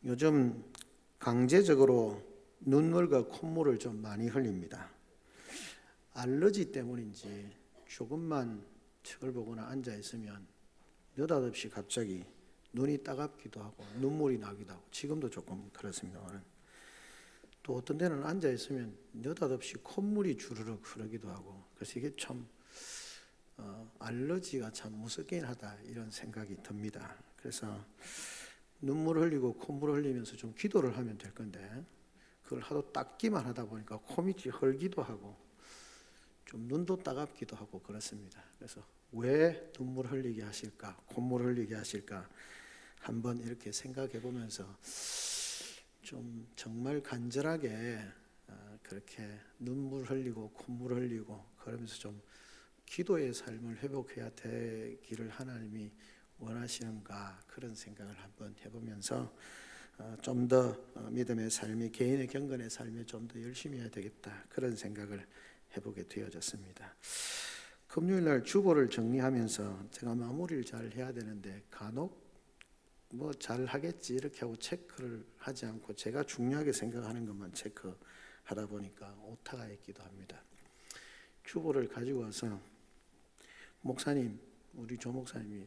요즘 강제적으로 눈물과 콧물을 좀 많이 흘립니다. 알러지 때문인지 조금만 책을 보거나 앉아 있으면 느닷없이 갑자기 눈이 따갑기도 하고 눈물이 나기도 하고, 지금도 조금 그렇습니다만, 또 어떤 데는 앉아 있으면 느닷없이 콧물이 주르륵 흐르기도 하고, 그래서 이게 참 알러지가 참 무섭긴 하다, 이런 생각이 듭니다. 그래서 눈물 흘리고 콧물 흘리면서 좀 기도를 하면 될 건데, 그걸 하도 닦기만 하다 보니까 코밑이 헐기도 하고 좀 눈도 따갑기도 하고 그렇습니다. 그래서 왜 눈물 흘리게 하실까, 콧물 흘리게 하실까 한번 이렇게 생각해 보면서 좀 정말 간절하게 그렇게 눈물 흘리고 콧물 흘리고 그러면서 좀 기도의 삶을 회복해야 되기를 하나님이 원하시는가, 그런 생각을 한번 해보면서 좀 더 믿음의 삶이, 개인의 경건의 삶에 좀 더 열심히 해야 되겠다, 그런 생각을 해보게 되어졌습니다. 금요일날 주보를 정리하면서 제가 마무리를 잘 해야 되는데 간혹 뭐 잘 하겠지 이렇게 하고 체크를 하지 않고 제가 중요하게 생각하는 것만 체크하다 보니까 오타가 있기도 합니다. 주보를 가지고 와서 목사님, 우리 조 목사님이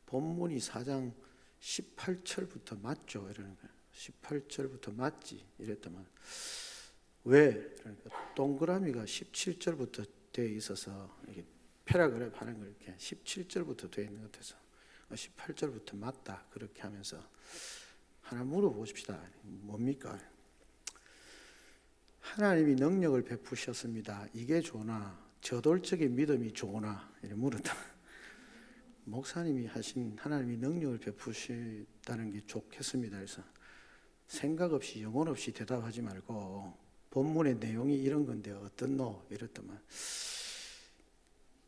본문이 4장 18절부터 맞죠? 이러는 거예요. 18절부터 맞지? 이랬더만 왜? 그러니까 동그라미가 17절부터 되어 있어서 이게 패러그래프 하는 걸 이렇게 17절부터 되어 있는 것 같아서 18절부터 맞다, 그렇게 하면서 하나 물어보십시다. 뭡니까? 하나님이 능력을 베푸셨습니다. 이게 좋으나 저돌적인 믿음이 좋으나? 이렇게 물었다. 목사님이 하신 하나님이 능력을 베푸시다는 게 좋겠습니다. 그래서 생각 없이 영혼 없이 대답하지 말고 본문의 내용이 이런 건데 어떻노? 이랬더만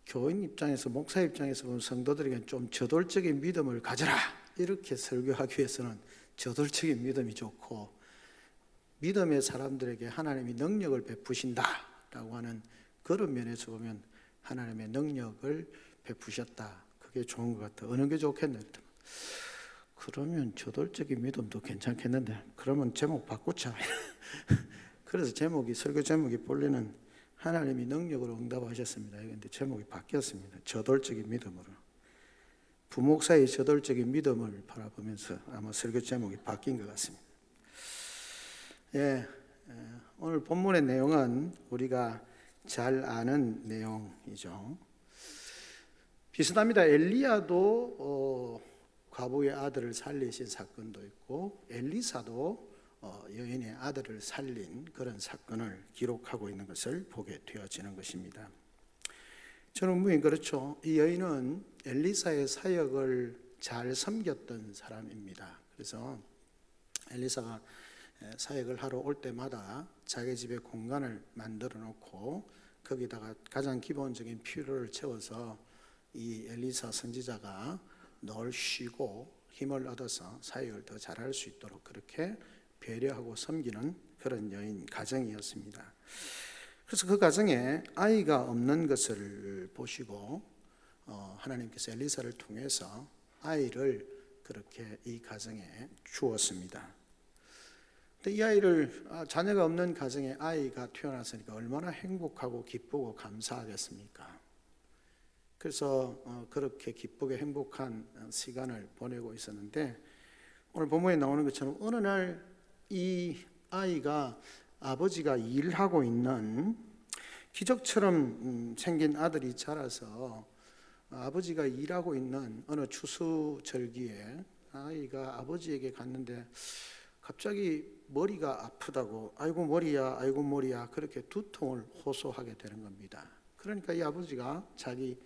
교인 입장에서, 목사 입장에서 보면 성도들에게 좀 저돌적인 믿음을 가져라, 이렇게 설교하기 위해서는 저돌적인 믿음이 좋고, 믿음의 사람들에게 하나님이 능력을 베푸신다라고 하는 그런 면에서 보면 하나님의 능력을 베푸셨다, 그게 좋은 것 같아. 어느 게 좋겠네? 그러면 저돌적인 믿음도 괜찮겠는데, 그러면 제목 바꾸자. 그래서 제목이, 설교 제목이 본래는 하나님이 능력으로 응답하셨습니다. 그런데 제목이 바뀌었습니다. 저돌적인 믿음으로. 부목사의 저돌적인 믿음을 바라보면서 아마 설교 제목이 바뀐 것 같습니다. 오늘 본문의 내용은 우리가 잘 아는 내용이죠. 비슷합니다. 엘리야도 과부의 아들을 살리신 사건도 있고, 엘리사도 여인의 아들을 살린 그런 사건을 기록하고 있는 것을 보게 되어지는 것입니다. 저는 분명히 그렇죠. 이 여인은 엘리사의 사역을 잘 섬겼던 사람입니다. 그래서 엘리사가 사역을 하러 올 때마다 자기 집에 공간을 만들어 놓고 거기다가 가장 기본적인 필요를 채워서 이 엘리사 선지자가 늘 쉬고 힘을 얻어서 사역을 더 잘할 수 있도록 그렇게 배려하고 섬기는 그런 여인 가정이었습니다. 그래서 그 가정에 아이가 없는 것을 보시고 하나님께서 엘리사를 통해서 아이를 그렇게 이 가정에 주었습니다. 이 아이를, 자녀가 없는 가정에 아이가 태어났으니까 얼마나 행복하고 기쁘고 감사하겠습니까? 그래서 그렇게 기쁘게 행복한 시간을 보내고 있었는데, 오늘 본문에 나오는 것처럼 어느 날 이 아이가 아버지가 일하고 있는, 기적처럼 생긴 아들이 자라서 아버지가 일하고 있는 어느 추수절기에 아이가 아버지에게 갔는데 갑자기 머리가 아프다고, 아이고 머리야, 아이고 머리야, 그렇게 두통을 호소하게 되는 겁니다. 그러니까 이 아버지가 자기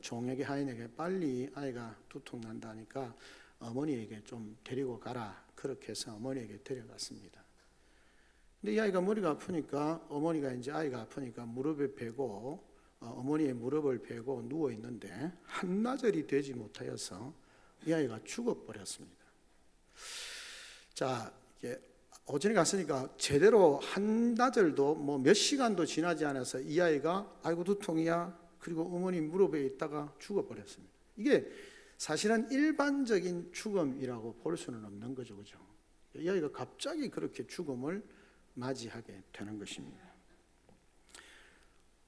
종에게, 하인에게 빨리 아이가 두통 난다니까 어머니에게 좀 데리고 가라, 그렇게 해서 어머니에게 데려갔습니다. 근데 이 아이가 머리가 아프니까 어머니가 이제 아이가 아프니까 무릎에 베고 어머니의 무릎을 베고 누워 있는데 한나절이 되지 못하여서 이 아이가 죽어버렸습니다. 자, 이게 오전에 갔으니까 제대로 한나절도 뭐 몇 시간도 지나지 않아서 이 아이가 아이고 두통이야, 그리고 어머니 무릎에 있다가 죽어버렸습니다. 이게 사실은 일반적인 죽음이라고 볼 수는 없는 거죠, 그죠? 이 아이가 갑자기 그렇게 죽음을 맞이하게 되는 것입니다.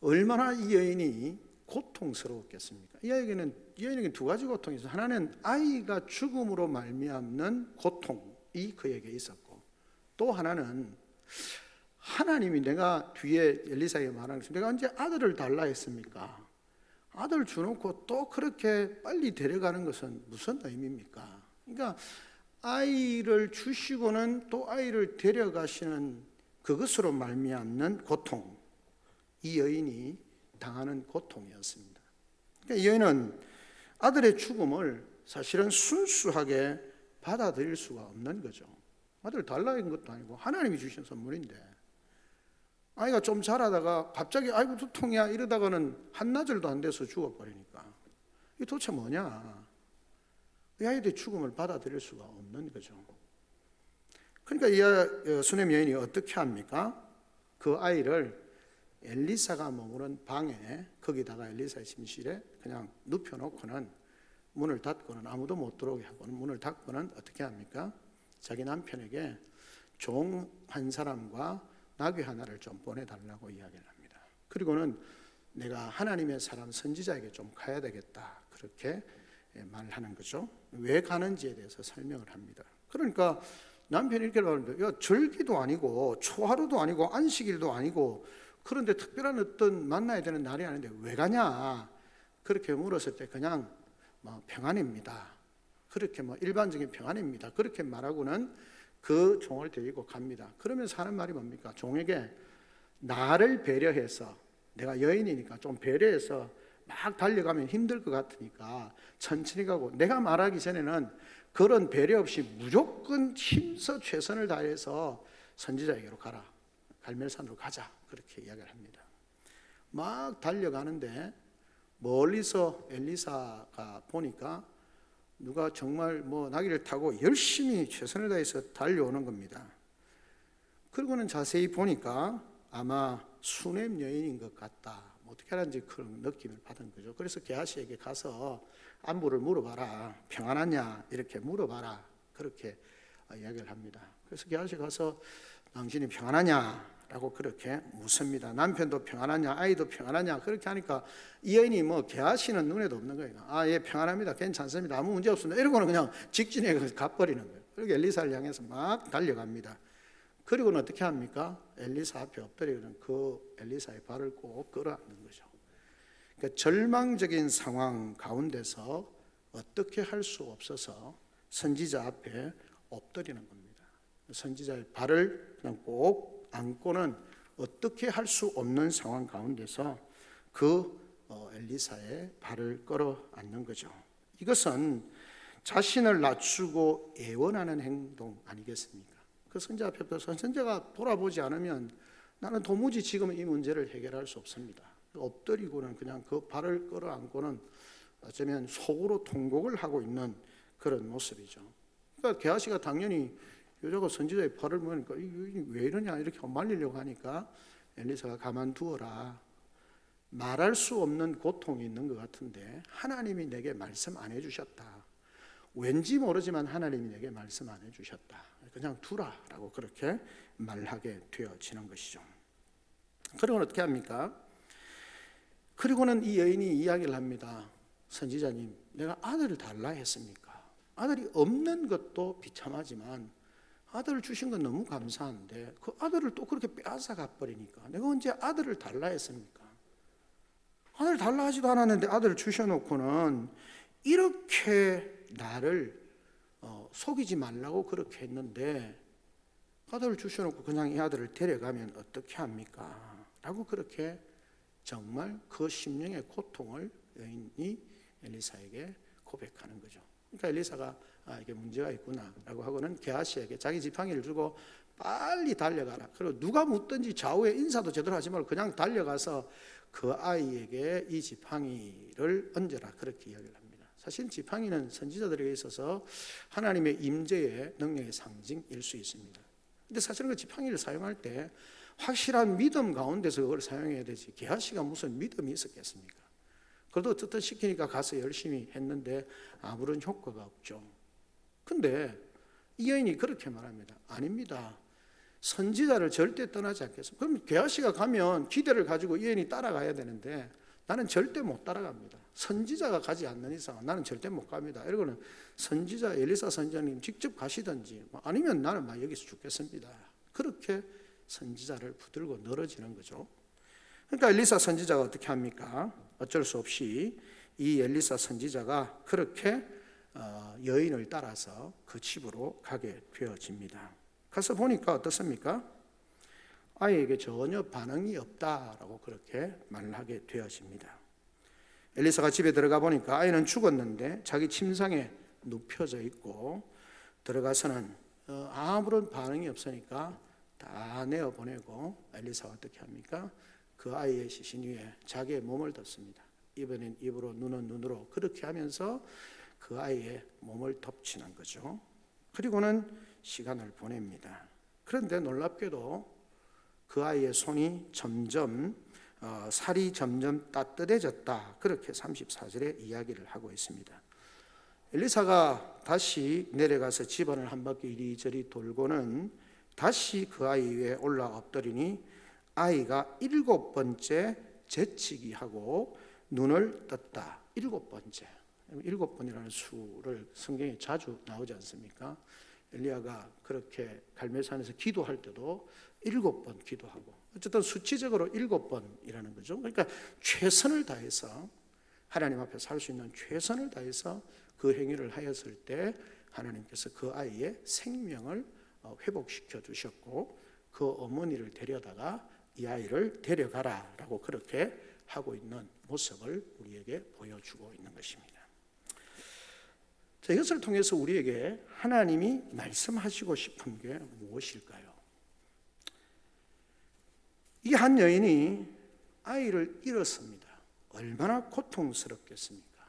얼마나 이 여인이 고통스러웠겠습니까? 이 여인에게는 두 가지 고통이 있어요. 하나는 아이가 죽음으로 말미암는 고통이 그에게 있었고, 또 하나는 하나님이, 내가 뒤에 엘리사에게 말하는 것처럼 내가 언제 아들을 달라 했습니까? 아들 주놓고 또 그렇게 빨리 데려가는 것은 무슨 의미입니까? 그러니까 아이를 주시고는 또 아이를 데려가시는 그것으로 말미암는 고통, 이 여인이 당하는 고통이었습니다. 그러니까 이 여인은 아들의 죽음을 사실은 순수하게 받아들일 수가 없는 거죠. 아들 달라는 것도 아니고 하나님이 주신 선물인데, 아이가 좀 자라다가 갑자기 아이고 두통이야 이러다가는 한나절도 안 돼서 죽어버리니까 이게 도대체 뭐냐? 이 아이의 죽음을 받아들일 수가 없는 거죠. 그러니까 이 수넴 여인이 어떻게 합니까? 그 아이를 엘리사가 머무는 방에, 거기다가 엘리사의 침실에 그냥 눕혀놓고는 문을 닫고는, 아무도 못 들어오게 하고는 문을 닫고는 어떻게 합니까? 자기 남편에게 종 한 사람과 나귀 하나를 좀 보내달라고 이야기를 합니다. 그리고는 내가 하나님의 사람 선지자에게 좀 가야 되겠다, 그렇게 말하는 거죠. 왜 가는지에 대해서 설명을 합니다. 그러니까 남편이 이렇게 말하는데, 야, 절기도 아니고 초하루도 아니고 안식일도 아니고 그런데 특별한 어떤 만나야 되는 날이 아닌데 왜 가냐? 그렇게 물었을 때 그냥 평안입니다. 그렇게 일반적인 평안입니다. 그렇게 말하고는 그 종을 데리고 갑니다. 그러면서 하는 말이 뭡니까? 종에게 나를 배려해서, 내가 여인이니까 좀 배려해서 막 달려가면 힘들 것 같으니까 천천히 가고, 내가 말하기 전에는 그런 배려 없이 무조건 힘써 최선을 다해서 선지자에게로 가라, 갈멜산으로 가자, 그렇게 이야기를 합니다. 막 달려가는데 멀리서 엘리사가 보니까 누가 정말 나귀를 타고 열심히 최선을 다해서 달려오는 겁니다. 그리고는 자세히 보니까 아마 수넴 여인인 것 같다, 어떻게 하는지 그런 느낌을 받은 거죠. 그래서 게하시에게 가서 안부를 물어봐라, 평안하냐 이렇게 물어봐라, 그렇게 이야기를 합니다. 그래서 게하시가 가서 당신이 평안하냐 라고 그렇게 묻습니다. 남편도 평안하냐, 아이도 평안하냐, 그렇게 하니까 이 여인이 게하시는 눈에도 없는 거예요. 아, 예, 평안합니다, 괜찮습니다, 아무 문제 없습니다, 이러고는 그냥 직진해 가버리는 거예요. 그리고 엘리사를 향해서 막 달려갑니다. 그리고는 어떻게 합니까? 엘리사 앞에 엎드리고는 그 엘리사의 발을 꼭 끌어안는 거죠. 그러니까 절망적인 상황 가운데서 어떻게 할 수 없어서 선지자 앞에 엎드리는 겁니다. 선지자의 발을 그냥 꼭 안고는 어떻게 할 수 없는 상황 가운데서 그 엘리사의 발을 끌어안는 거죠. 이것은 자신을 낮추고 애원하는 행동 아니겠습니까? 그 선지자 앞에 서서 선지자가 돌아보지 않으면 나는 도무지 지금 이 문제를 해결할 수 없습니다. 엎드리고는 그냥 그 발을 끌어안고는 어쩌면 속으로 통곡을 하고 있는 그런 모습이죠. 그러니까 게하시가 당연히 여자가 선지자의 발을 보니까 왜 이러냐 이렇게 말리려고 하니까 엘리사가 가만두어라, 말할 수 없는 고통이 있는 것 같은데 하나님이 내게 말씀 안 해주셨다, 왠지 모르지만 하나님이 내게 말씀 안 해주셨다, 그냥 두라라고 그렇게 말하게 되어지는 것이죠. 그리고는 어떻게 합니까? 그리고는 이 여인이 이야기를 합니다. 선지자님, 내가 아들을 달라 했습니까? 아들이 없는 것도 비참하지만 아들을 주신 건 너무 감사한데 그 아들을 또 그렇게 빼앗아 가버리니까 내가 언제 아들을 달라 했습니까? 아들 달라 하지도 않았는데 아들을 주셔놓고는 이렇게 나를 속이지 말라고 그렇게 했는데 아들을 주셔놓고 그냥 이 아들을 데려가면 어떻게 합니까? 라고 그렇게 정말 그 심령의 고통을 여인이 엘리사에게 고백하는 거죠. 그러니까 엘리사가 이게 문제가 있구나 라고 하고는 게하시에게 자기 지팡이를 주고 빨리 달려가라, 그리고 누가 묻든지 좌우에 인사도 제대로 하지 말고 그냥 달려가서 그 아이에게 이 지팡이를 얹어라, 그렇게 이야기를 합니다. 사실 지팡이는 선지자들에게 있어서 하나님의 임재의 능력의 상징일 수 있습니다. 근데 사실은 그 지팡이를 사용할 때 확실한 믿음 가운데서 그걸 사용해야 되지, 게하시가 무슨 믿음이 있었겠습니까? 그래도 어쨌든 시키니까 가서 열심히 했는데 아무런 효과가 없죠. 근데 이 여인이 그렇게 말합니다. 아닙니다. 선지자를 절대 떠나지 않겠습니다. 그럼 게하시가 가면 기대를 가지고 이 여인이 따라가야 되는데 나는 절대 못 따라갑니다. 선지자가 가지 않는 이상 나는 절대 못 갑니다. 이러고는 선지자 엘리사 선지자님 직접 가시든지 아니면 나는 막 여기서 죽겠습니다. 그렇게 선지자를 붙들고 늘어지는 거죠. 그러니까 엘리사 선지자가 어떻게 합니까? 어쩔 수 없이 이 엘리사 선지자가 그렇게 여인을 따라서 그 집으로 가게 되어집니다. 가서 보니까 어떻습니까? 아이에게 전혀 반응이 없다라고 그렇게 말을 하게 되어집니다. 엘리사가 집에 들어가 보니까 아이는 죽었는데 자기 침상에 눕혀져 있고, 들어가서는 아무런 반응이 없으니까 다 내어보내고 엘리사가 어떻게 합니까? 그 아이의 시신 위에 자기의 몸을 덮습니다. 입은 입으로 눈은 눈으로 그렇게 하면서 그 아이의 몸을 덮치는 거죠. 그리고는 시간을 보냅니다. 그런데 놀랍게도 그 아이의 손이 점점 살이 점점 따뜻해졌다. 그렇게 34절에 이야기를 하고 있습니다. 엘리사가 다시 내려가서 집안을 한 바퀴 이리저리 돌고는 다시 그 아이 위에 올라 엎드리니 아이가 7번째 재치기 하고 눈을 떴다. 7번째. 7번이라는 수를 성경에 자주 나오지 않습니까? 엘리야가 그렇게 갈멜산에서 기도할 때도 7번 기도하고, 어쨌든 수치적으로 7번이라는 거죠. 그러니까 최선을 다해서 하나님 앞에 살 수 있는 최선을 다해서 그 행위를 하였을 때 하나님께서 그 아이의 생명을 회복시켜 주셨고, 그 어머니를 데려다가 이 아이를 데려가라 라고 그렇게 하고 있는 모습을 우리에게 보여주고 있는 것입니다. 자, 이것을 통해서 우리에게 하나님이 말씀하시고 싶은 게 무엇일까요? 이 한 여인이 아이를 잃었습니다. 얼마나 고통스럽겠습니까?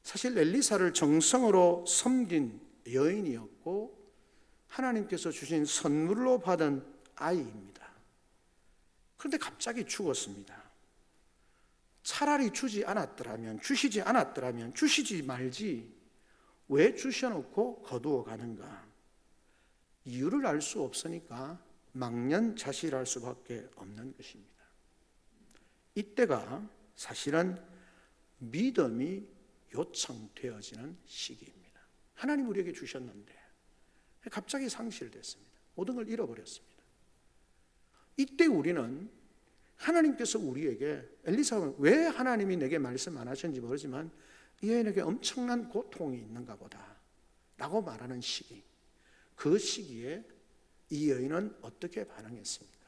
사실 엘리사를 정성으로 섬긴 여인이었고 하나님께서 주신 선물로 받은 아이입니다. 그런데 갑자기 죽었습니다. 차라리 주시지 않았더라면 주시지 말지 왜 주셔놓고 거두어 가는가? 이유를 알 수 없으니까 망연자실할 수밖에 없는 것입니다. 이때가 사실은 믿음이 요청되어지는 시기입니다. 하나님 우리에게 주셨는데 갑자기 상실됐습니다. 모든 걸 잃어버렸습니다. 이때 우리는 하나님께서 우리에게, 엘리사는 왜 하나님이 내게 말씀 안 하셨는지 모르지만 이 여인에게 엄청난 고통이 있는가 보다 라고 말하는 시기, 그 시기에 이 여인은 어떻게 반응했습니까?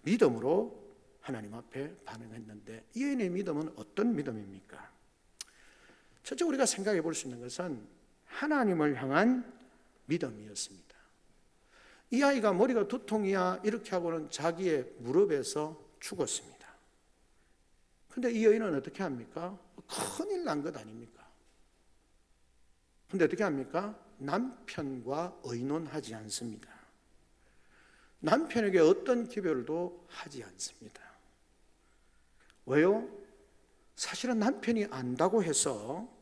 믿음으로 하나님 앞에 반응했는데 이 여인의 믿음은 어떤 믿음입니까? 첫째 우리가 생각해 볼 수 있는 것은 하나님을 향한 믿음이었습니다. 이 아이가 머리가 두통이야 이렇게 하고는 자기의 무릎에서 죽었습니다. 그런데 이 여인은 어떻게 합니까? 큰일 난 것 아닙니까? 그런데 어떻게 합니까? 남편과 의논하지 않습니다. 남편에게 어떤 기별도 하지 않습니다. 왜요? 사실은 남편이 안다고 해서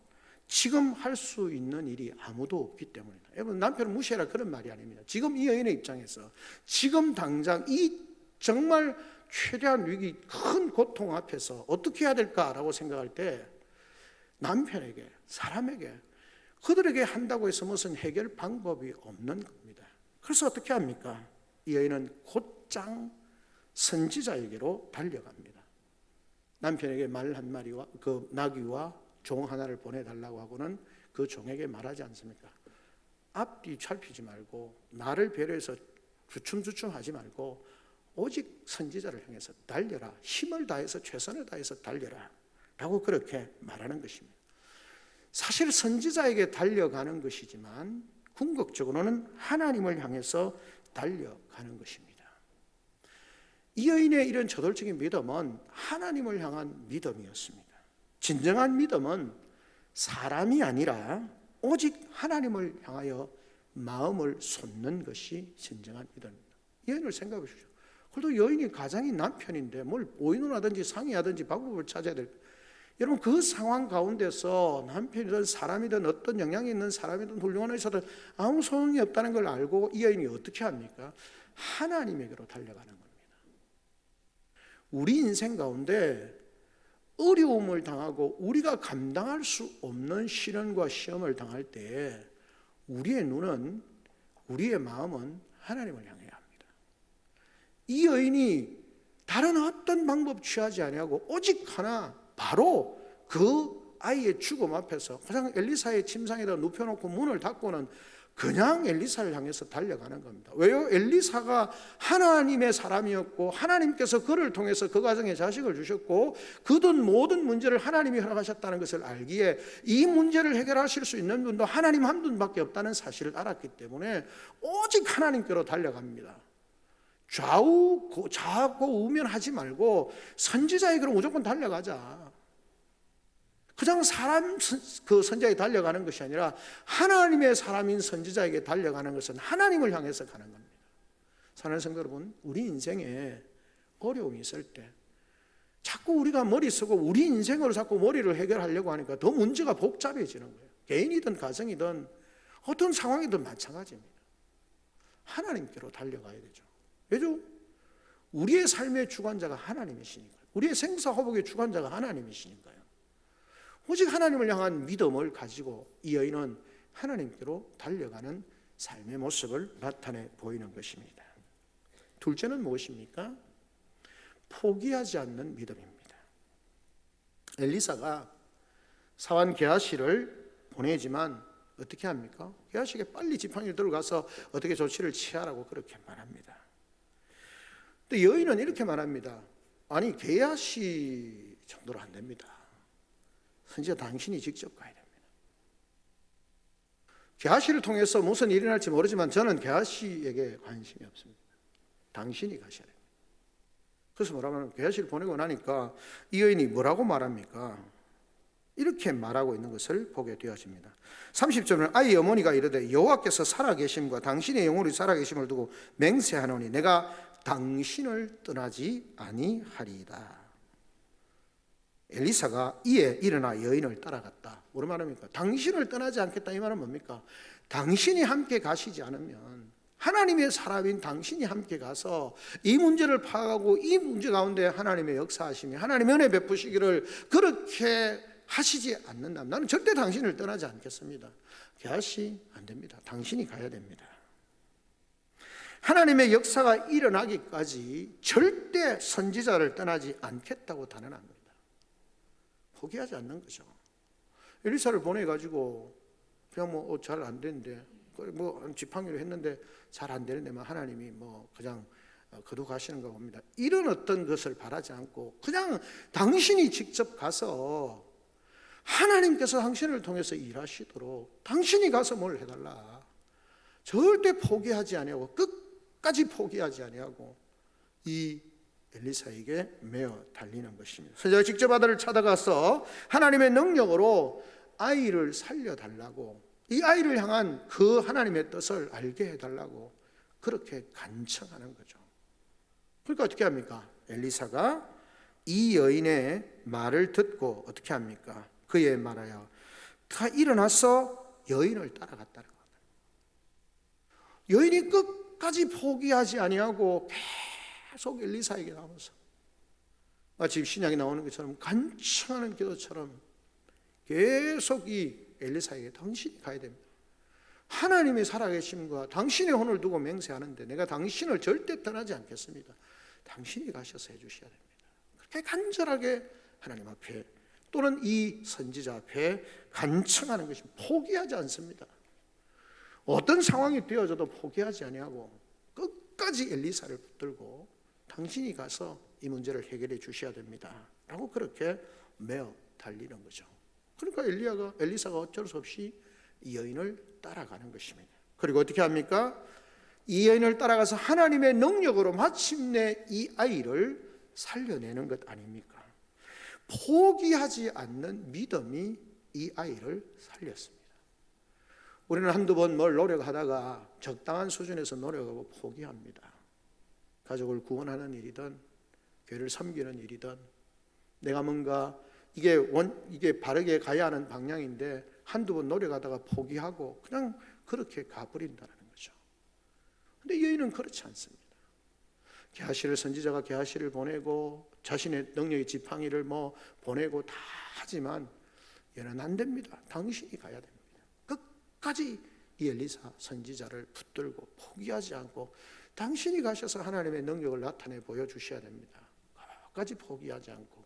지금 할 수 있는 일이 아무도 없기 때문입니다. 여러분, 남편을 무시해라 그런 말이 아닙니다. 지금 이 여인의 입장에서 지금 당장 이 정말 최대한 위기, 큰 고통 앞에서 어떻게 해야 될까라고 생각할 때 남편에게, 사람에게, 그들에게 한다고 해서 무슨 해결 방법이 없는 겁니다. 그래서 어떻게 합니까? 이 여인은 곧장 선지자에게로 달려갑니다. 남편에게 말 한 마리와 그 나귀와 종 하나를 보내달라고 하고는 그 종에게 말하지 않습니까? 앞뒤 살피지 말고 나를 배려해서 주춤주춤 하지 말고 오직 선지자를 향해서 달려라. 힘을 다해서 최선을 다해서 달려라 라고 그렇게 말하는 것입니다. 사실 선지자에게 달려가는 것이지만 궁극적으로는 하나님을 향해서 달려가는 것입니다. 이 여인의 이런 저돌적인 믿음은 하나님을 향한 믿음이었습니다. 진정한 믿음은 사람이 아니라 오직 하나님을 향하여 마음을 쏟는 것이 진정한 믿음입니다. 여인을 생각해 보십시오. 그래도 여인이 가장인 남편인데 뭘 오인을 하든지 상의하든지 방법을 찾아야 될, 여러분, 그 상황 가운데서 남편이든 사람이든 어떤 영향이 있는 사람이든 훌륭한 의사든 아무 소용이 없다는 걸 알고 이 여인이 어떻게 합니까? 하나님에게로 달려가는 겁니다. 우리 인생 가운데 어려움을 당하고 우리가 감당할 수 없는 시련과 시험을 당할 때 우리의 눈은, 우리의 마음은 하나님을 향해야 합니다. 이 여인이 다른 어떤 방법 취하지 아니하고 오직 하나, 바로 그 아이의 죽음 앞에서 그냥 엘리사의 침상에다 눕혀놓고 문을 닫고는 그냥 엘리사를 향해서 달려가는 겁니다. 왜요? 엘리사가 하나님의 사람이었고 하나님께서 그를 통해서 그 가정에 자식을 주셨고 그든 모든 문제를 하나님이 허락하셨다는 것을 알기에 이 문제를 해결하실 수 있는 분도 하나님 한 분밖에 없다는 사실을 알았기 때문에 오직 하나님께로 달려갑니다. 좌우고 우면하지 말고 선지자에게로 무조건 달려가자. 그냥 그 선지자에게 달려가는 것이 아니라 하나님의 사람인 선지자에게 달려가는 것은 하나님을 향해서 가는 겁니다. 사랑하는 성도 여러분, 우리 인생에 어려움이 있을 때 자꾸 우리가 머리 쓰고 우리 인생으로 자꾸 머리를 해결하려고 하니까 더 문제가 복잡해지는 거예요. 개인이든 가정이든 어떤 상황이든 마찬가지입니다. 하나님께로 달려가야 되죠. 왜죠? 우리의 삶의 주관자가 하나님이시니까요. 우리의 생사화복의 주관자가 하나님이시니까요. 오직 하나님을 향한 믿음을 가지고 이 여인은 하나님께로 달려가는 삶의 모습을 나타내 보이는 것입니다. 둘째는 무엇입니까? 포기하지 않는 믿음입니다. 엘리사가 사환 게하시를 보내지만 어떻게 합니까? 게하시에게 빨리 지팡이를 들고 가서 어떻게 조치를 취하라고 그렇게 말합니다. 근데 여인은 이렇게 말합니다. 아니, 게하시 정도로 안 됩니다. 선지자 당신이 직접 가야 됩니다. 게하시를 통해서 무슨 일이 날지 모르지만 저는 게하시에게 관심이 없습니다. 당신이 가셔야 됩니다. 그래서 뭐라면 게하시를 보내고 나니까 이 여인이 뭐라고 말합니까? 이렇게 말하고 있는 것을 보게 되어집니다. 30절은 아이 어머니가 이르되 여호와께서 살아계심과 당신의 영혼이 살아계심을 두고 맹세하노니 내가 당신을 떠나지 아니하리이다. 엘리사가 이에 일어나 여인을 따라갔다. 뭐로 말합니까? 당신을 떠나지 않겠다. 이 말은 뭡니까? 당신이 함께 가시지 않으면, 하나님의 사람인 당신이 함께 가서 이 문제를 파악하고 이 문제 가운데 하나님의 역사하심이, 하나님의 은혜 베푸시기를 그렇게 하시지 않는다면 나는 절대 당신을 떠나지 않겠습니다. 게하시 안 됩니다. 당신이 가야 됩니다. 하나님의 역사가 일어나기까지 절대 선지자를 떠나지 않겠다고 단언합니다. 포기하지 않는 거죠. 엘리사를 보내가지고 그냥 뭐 잘 안 되는데 뭐 지팡이로 했는데 잘 안 되는데 하나님이 뭐 그냥 거두가시는가 봅니다. 이런 어떤 것을 바라지 않고 그냥 당신이 직접 가서 하나님께서 당신을 통해서 일하시도록 당신이 가서 뭘 해달라. 절대 포기하지 아니하고 끝까지 포기하지 아니하고 이 엘리사에게 매어 달리는 것입니다. 선지자가 직접 아들을 찾아가서 하나님의 능력으로 아이를 살려달라고, 이 아이를 향한 그 하나님의 뜻을 알게 해달라고 그렇게 간청하는 거죠. 그러니까 어떻게 합니까? 엘리사가 이 여인의 말을 듣고 어떻게 합니까? 그의 말하여 다 일어나서 여인을 따라갔다는 겁니다. 여인이 끝까지 포기하지 아니하고 계속 엘리사에게 나오면서 마치 신약에 나오는 것처럼 간청하는 기도처럼 계속 이 엘리사에게 당신이 가야 됩니다. 하나님의 살아계심과 당신의 혼을 두고 맹세하는데 내가 당신을 절대 떠나지 않겠습니다. 당신이 가셔서 해주셔야 됩니다. 그렇게 간절하게 하나님 앞에 또는 이 선지자 앞에 간청하는 것이 포기하지 않습니다. 어떤 상황이 되어져도 포기하지 아니하고 끝까지 엘리사를 붙들고 당신이 가서 이 문제를 해결해 주셔야 됩니다 라고 그렇게 매어 달리는 거죠. 그러니까 엘리사가 어쩔 수 없이 이 여인을 따라가는 것입니다. 그리고 어떻게 합니까? 이 여인을 따라가서 하나님의 능력으로 마침내 이 아이를 살려내는 것 아닙니까? 포기하지 않는 믿음이 이 아이를 살렸습니다. 우리는 한두 번 뭘 노력하다가 적당한 수준에서 노력하고 포기합니다. 가족을 구원하는 일이든 교회를 섬기는 일이든 내가 뭔가 이게 바르게 가야 하는 방향인데 한두 번 노력하다가 포기하고 그냥 그렇게 가버린다는 거죠. 근데 여인은 그렇지 않습니다. 선지자가 게하시를 보내고 자신의 능력의 지팡이를 보내고 다 하지만 얘는 안 됩니다. 당신이 가야 됩니다. 끝까지 이 엘리사 선지자를 붙들고 포기하지 않고 당신이 가셔서 하나님의 능력을 나타내 보여주셔야 됩니다. 끝까지 포기하지 않고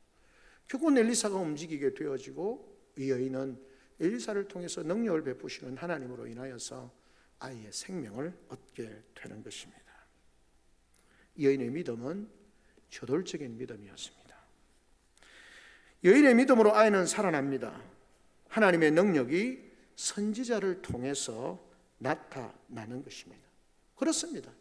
결국은 엘리사가 움직이게 되어지고 이 여인은 엘리사를 통해서 능력을 베푸시는 하나님으로 인하여서 아이의 생명을 얻게 되는 것입니다. 이 여인의 믿음은 저돌적인 믿음이었습니다. 여인의 믿음으로 아이는 살아납니다. 하나님의 능력이 선지자를 통해서 나타나는 것입니다. 그렇습니다.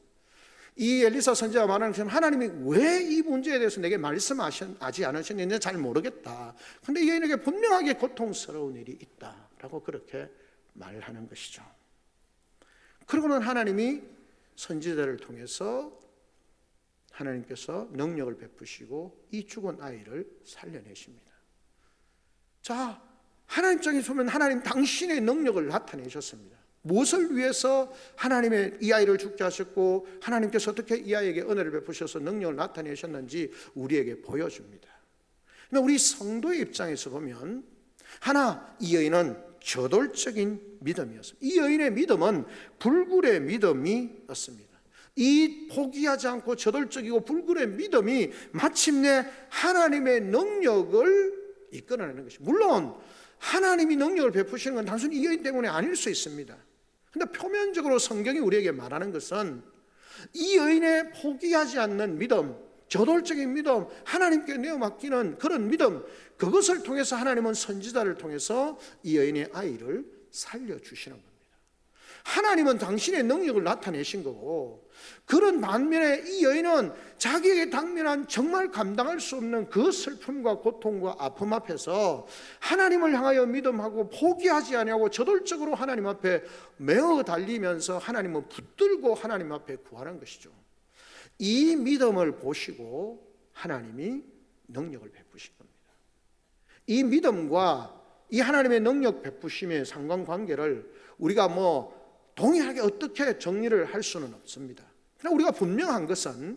이 엘리사 선지자가 말하는 것처럼 하나님이 왜 이 문제에 대해서 내게 말씀하지 않으셨는지 잘 모르겠다. 그런데 이 여인에게 분명하게 고통스러운 일이 있다라고 그렇게 말하는 것이죠. 그리고는 하나님이 선지자를 통해서 하나님께서 능력을 베푸시고 이 죽은 아이를 살려내십니다. 자, 하나님 입장에서 보면 하나님 당신의 능력을 나타내셨습니다. 무엇을 위해서 하나님의 이 아이를 죽게 하셨고 하나님께서 어떻게 이 아이에게 은혜를 베푸셔서 능력을 나타내셨는지 우리에게 보여줍니다. 근데 우리 성도의 입장에서 보면 이 여인은 저돌적인 믿음이었습니다. 이 여인의 믿음은 불굴의 믿음이었습니다. 이 포기하지 않고 저돌적이고 불굴의 믿음이 마침내 하나님의 능력을 이끌어내는 것입니다. 물론 하나님이 능력을 베푸시는 건 단순히 이 여인 때문에 아닐 수 있습니다. 그런데 표면적으로 성경이 우리에게 말하는 것은 이 여인의 포기하지 않는 믿음, 저돌적인 믿음, 하나님께 내어 맡기는 그런 믿음, 그것을 통해서 하나님은 선지자를 통해서 이 여인의 아이를 살려주시는 겁니다. 하나님은 당신의 능력을 나타내신 거고, 그런 반면에 이 여인은 자기에게 당면한 정말 감당할 수 없는 그 슬픔과 고통과 아픔 앞에서 하나님을 향하여 믿음하고 포기하지 아니하고 저돌적으로 하나님 앞에 매어 달리면서 하나님을 붙들고 하나님 앞에 구하는 것이죠. 이 믿음을 보시고 하나님이 능력을 베푸신 겁니다. 이 믿음과 이 하나님의 능력 베푸심의 상관관계를 우리가 동일하게 어떻게 정리를 할 수는 없습니다. 그러나 우리가 분명한 것은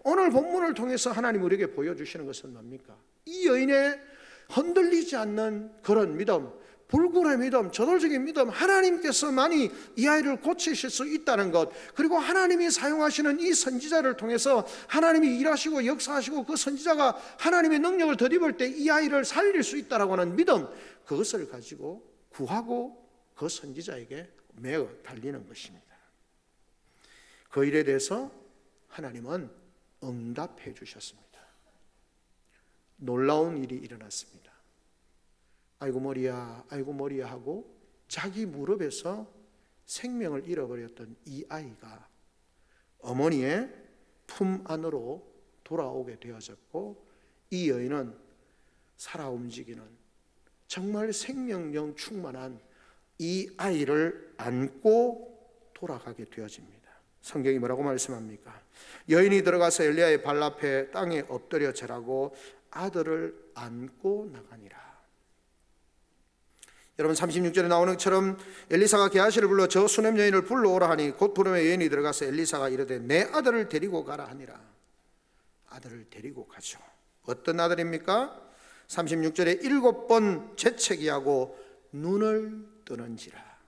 오늘 본문을 통해서 하나님 우리에게 보여주시는 것은 뭡니까? 이 여인의 흔들리지 않는 그런 믿음, 불굴의 믿음, 저돌적인 믿음, 하나님께서만이 이 아이를 고치실 수 있다는 것, 그리고 하나님이 사용하시는 이 선지자를 통해서 하나님이 일하시고 역사하시고 그 선지자가 하나님의 능력을 덧입을 때 이 아이를 살릴 수 있다라고 하는 믿음, 그것을 가지고 구하고 그 선지자에게 매어 달리는 것입니다. 그 일에 대해서 하나님은 응답해 주셨습니다. 놀라운 일이 일어났습니다. 아이고 머리야, 아이고 머리야 하고 자기 무릎에서 생명을 잃어버렸던 이 아이가 어머니의 품 안으로 돌아오게 되어졌고, 이 여인은 살아 움직이는 정말 생명력 충만한 이 아이를 안고 돌아가게 되어집니다. 성경이 뭐라고 말씀합니까? 여인이 들어가서 엘리야의 발 앞에 땅에 엎드려 절하고 아들을 안고 나가니라. 여러분 36절에 나오는 것처럼 엘리사가 게하시를 불러 저 수냄 여인을 불러오라 하니 곧 부름에 여인이 들어가서 엘리사가 이르되 내 아들을 데리고 가라 하니라. 아들을 데리고 가죠. 어떤 아들입니까? 36절에 7번 재채기하고 눈을 뜨는지라.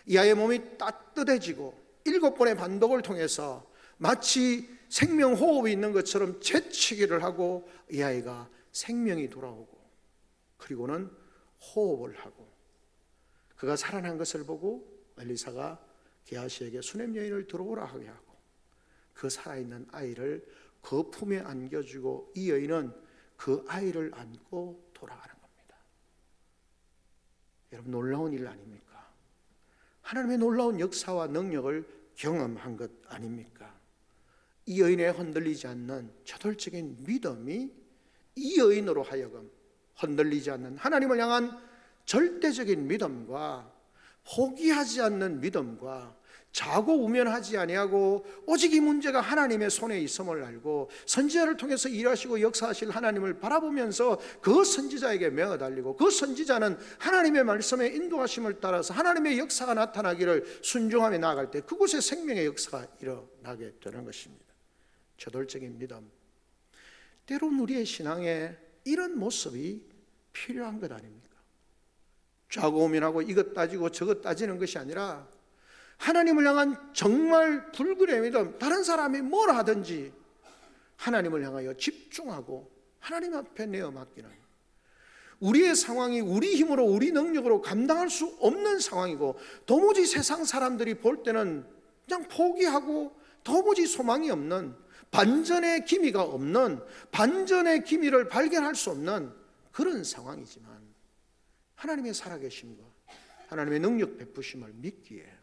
이 아이의 몸이 따뜻해지고 7번의 반복을 통해서 마치 생명 호흡이 있는 것처럼 재치기를 하고 이 아이가 생명이 돌아오고, 그리고는 호흡을 하고, 그가 살아난 것을 보고 엘리사가 게하시에게 수냄 여인을 들어오라 하게 하고 그 살아있는 아이를 그 품에 안겨주고 이 여인은 그 아이를 안고 돌아가는 겁니다. 여러분 놀라운 일 아닙니까? 하나님의 놀라운 역사와 능력을 경험한 것 아닙니까? 이 여인의 흔들리지 않는 저돌적인 믿음이 이 여인으로 하여금 흔들리지 않는 하나님을 향한 절대적인 믿음과 포기하지 않는 믿음과 자고 우면하지 아니하고 오직 이 문제가 하나님의 손에 있음을 알고 선지자를 통해서 일하시고 역사하실 하나님을 바라보면서 그 선지자에게 매어 달리고 그 선지자는 하나님의 말씀에 인도하심을 따라서 하나님의 역사가 나타나기를 순종하며 나아갈 때 그곳에 생명의 역사가 일어나게 되는 것입니다. 저돌적인 믿음. 때론 우리의 신앙에 이런 모습이 필요한 것 아닙니까? 자고 우면하고 이것 따지고 저것 따지는 것이 아니라 하나님을 향한 정말 불굴의 믿음, 다른 사람이 뭘 하든지 하나님을 향하여 집중하고 하나님 앞에 내어 맡기는, 우리의 상황이 우리 힘으로 우리 능력으로 감당할 수 없는 상황이고 도무지 세상 사람들이 볼 때는 그냥 포기하고 도무지 소망이 없는, 반전의 기미가 없는, 반전의 기미를 발견할 수 없는 그런 상황이지만 하나님의 살아계심과 하나님의 능력 베푸심을 믿기에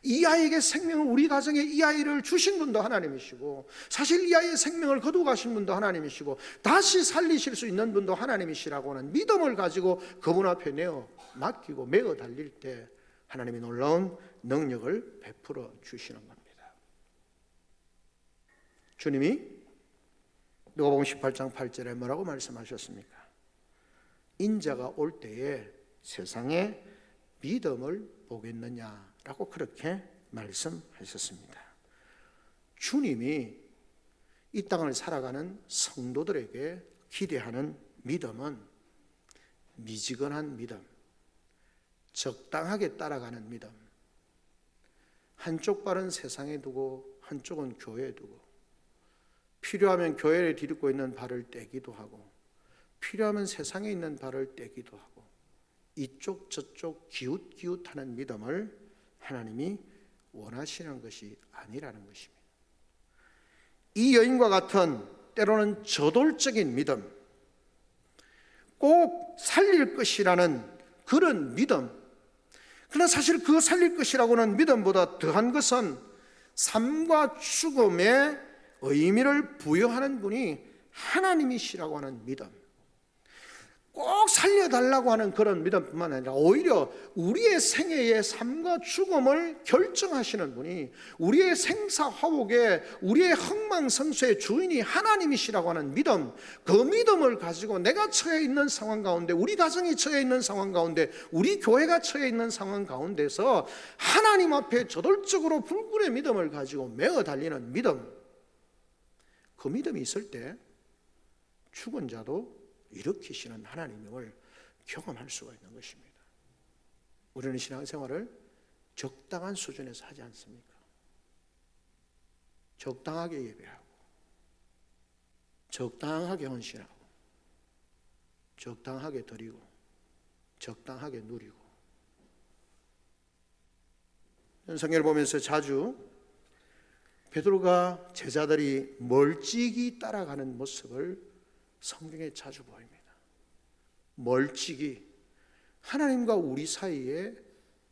이 아이에게 생명을, 우리 가정에 이 아이를 주신 분도 하나님이시고 사실 이 아이의 생명을 거두어 가신 분도 하나님이시고 다시 살리실 수 있는 분도 하나님이시라고 하는 믿음을 가지고 그분 앞에 내어 맡기고 매어 달릴 때 하나님이 놀라운 능력을 베풀어 주시는 겁니다. 주님이 누가복음 18장 8절에 뭐라고 말씀하셨습니까? 인자가 올 때에 세상에 믿음을 보겠느냐라고 그렇게 말씀하셨습니다. 주님이 이 땅을 살아가는 성도들에게 기대하는 믿음은 미지근한 믿음, 적당하게 따라가는 믿음, 한쪽 발은 세상에 두고 한쪽은 교회에 두고 필요하면 교회에 디딛고 있는 발을 떼기도 하고 필요하면 세상에 있는 발을 떼기도 하고 이쪽 저쪽 기웃기웃하는 믿음을 하나님이 원하시는 것이 아니라는 것입니다. 이 여인과 같은 때로는 저돌적인 믿음, 꼭 살릴 것이라는 그런 믿음, 그러나 사실 그 살릴 것이라고는 믿음보다 더한 것은 삶과 죽음의 의미를 부여하는 분이 하나님이시라고 하는 믿음, 꼭 살려달라고 하는 그런 믿음뿐만 아니라 오히려 우리의 생애의 삶과 죽음을 결정하시는 분이, 우리의 생사화복의, 우리의 흥망성쇠의 주인이 하나님이시라고 하는 믿음, 그 믿음을 가지고 내가 처해 있는 상황 가운데, 우리 가정이 처해 있는 상황 가운데, 우리 교회가 처해 있는 상황 가운데서 하나님 앞에 저돌적으로 불굴의 믿음을 가지고 매어 달리는 믿음, 그 믿음이 있을 때 죽은 자도 일으키시는 하나님을 경험할 수가 있는 것입니다. 우리는 신앙생활을 적당한 수준에서 하지 않습니까? 적당하게 예배하고 적당하게 헌신하고 적당하게 드리고 적당하게 누리고, 성경을 보면서 자주 베드로가 제자들이 멀찍이 따라가는 모습을 성경에 자주 보입니다. 멀찍이, 하나님과 우리 사이에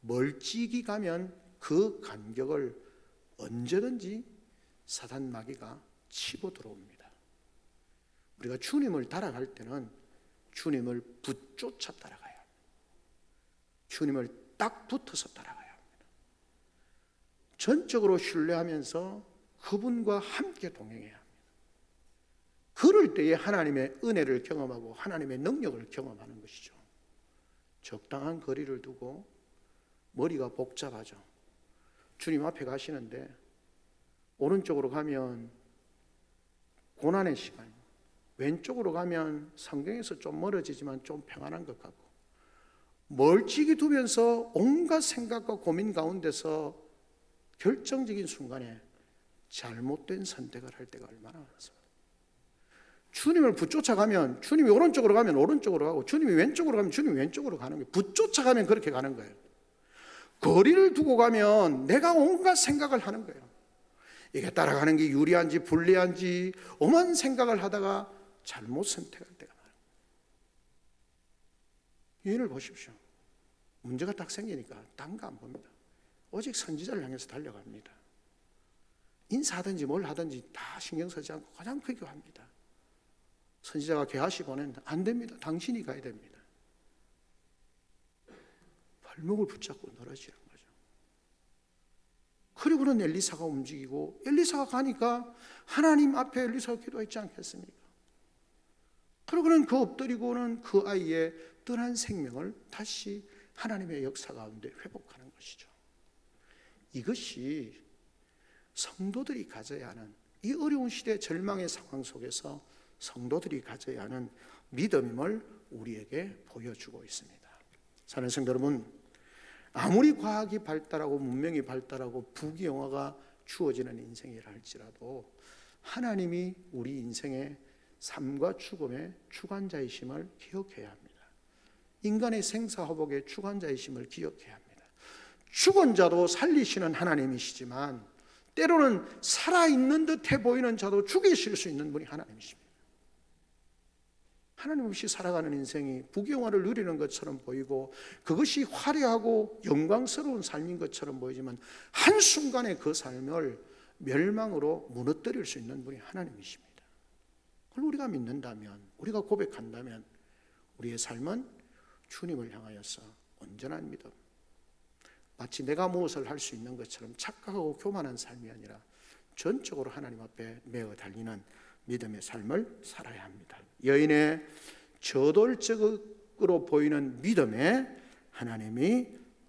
멀찍이 가면 그 간격을 언제든지 사단 마귀가 치고 들어옵니다. 우리가 주님을 따라갈 때는 주님을 붙쫓아 따라가야 합니다. 주님을 딱 붙어서 따라가야 합니다. 전적으로 신뢰하면서 그분과 함께 동행해야 합니다. 그럴 때에 하나님의 은혜를 경험하고 하나님의 능력을 경험하는 것이죠. 적당한 거리를 두고 머리가 복잡하죠. 주님 앞에 가시는데 오른쪽으로 가면 고난의 시간, 왼쪽으로 가면 성경에서 좀 멀어지지만 좀 평안한 것 같고, 멀찍이 두면서 온갖 생각과 고민 가운데서 결정적인 순간에 잘못된 선택을 할 때가 얼마나 많습니까? 주님을 붙쫓아가면 주님이 오른쪽으로 가면 오른쪽으로 가고, 주님이 왼쪽으로 가면 주님이 왼쪽으로 가는 거예요. 붙쫓아가면 그렇게 가는 거예요. 거리를 두고 가면 내가 온갖 생각을 하는 거예요. 이게 따라가는 게 유리한지 불리한지 오만 생각을 하다가 잘못 선택할 때가 많아요. 여인을 보십시오. 문제가 딱 생기니까 딴 거 안 봅니다. 오직 선지자를 향해서 달려갑니다. 인사하든지 뭘 하든지 다 신경 쓰지 않고 가장 크게 합니다. 선지자가 게하시 보낸다. 안 됩니다. 당신이 가야 됩니다. 발목을 붙잡고 늘어지는 거죠. 그리고는 엘리사가 움직이고 엘리사가 가니까 하나님 앞에 엘리사가 기도했지 않겠습니까? 그러고는 그 엎드리고는 그 아이의 떠난 생명을 다시 하나님의 역사 가운데 회복하는 것이죠. 이것이 성도들이 가져야 하는, 이 어려운 시대 절망의 상황 속에서 성도들이 가져야 하는 믿음임을 우리에게 보여주고 있습니다. 사랑하는 성도 여러분, 아무리 과학이 발달하고 문명이 발달하고 부귀영화가 주어지는 인생이라 할지라도 하나님이 우리 인생의 삶과 죽음의 주관자이심을 기억해야 합니다. 인간의 생사화복의 주관자이심을 기억해야 합니다. 죽은 자도 살리시는 하나님이시지만 때로는 살아있는 듯해 보이는 자도 죽이실 수 있는 분이 하나님이십니다. 하나님 없이 살아가는 인생이 부귀영화를 누리는 것처럼 보이고 그것이 화려하고 영광스러운 삶인 것처럼 보이지만 한순간에 그 삶을 멸망으로 무너뜨릴 수 있는 분이 하나님이십니다. 그걸 우리가 믿는다면, 우리가 고백한다면 우리의 삶은 주님을 향하여서 온전한 믿음, 마치 내가 무엇을 할 수 있는 것처럼 착각하고 교만한 삶이 아니라 전적으로 하나님 앞에 매어 달리는 믿음의 삶을 살아야 합니다. 여인의 저돌적으로 보이는 믿음에 하나님이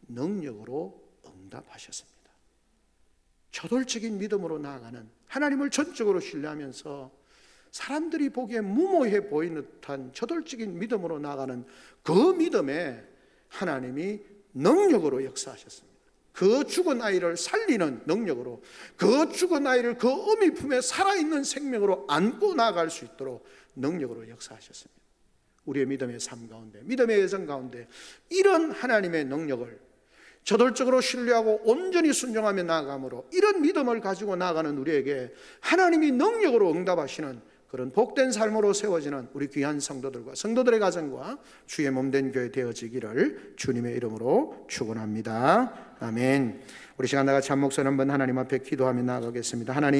능력으로 응답하셨습니다. 저돌적인 믿음으로 나아가는, 하나님을 전적으로 신뢰하면서 사람들이 보기에 무모해 보이는 듯한 저돌적인 믿음으로 나아가는 그 믿음에 하나님이 능력으로 역사하셨습니다. 그 죽은 아이를 살리는 능력으로, 그 죽은 아이를 그 어미 품에 살아있는 생명으로 안고 나아갈 수 있도록 능력으로 역사하셨습니다. 우리의 믿음의 삶 가운데, 믿음의 여정 가운데 이런 하나님의 능력을 저돌적으로 신뢰하고 온전히 순종하며 나아감으로 이런 믿음을 가지고 나아가는 우리에게 하나님이 능력으로 응답하시는 그런 복된 삶으로 세워지는 우리 귀한 성도들과 성도들의 가정과 주의 몸된 교회 되어지기를 주님의 이름으로 축원합니다. 아멘. 우리 시간 다 같이 한 목소리 한번 하나님 앞에 기도하며 나아가겠습니다. 하나님,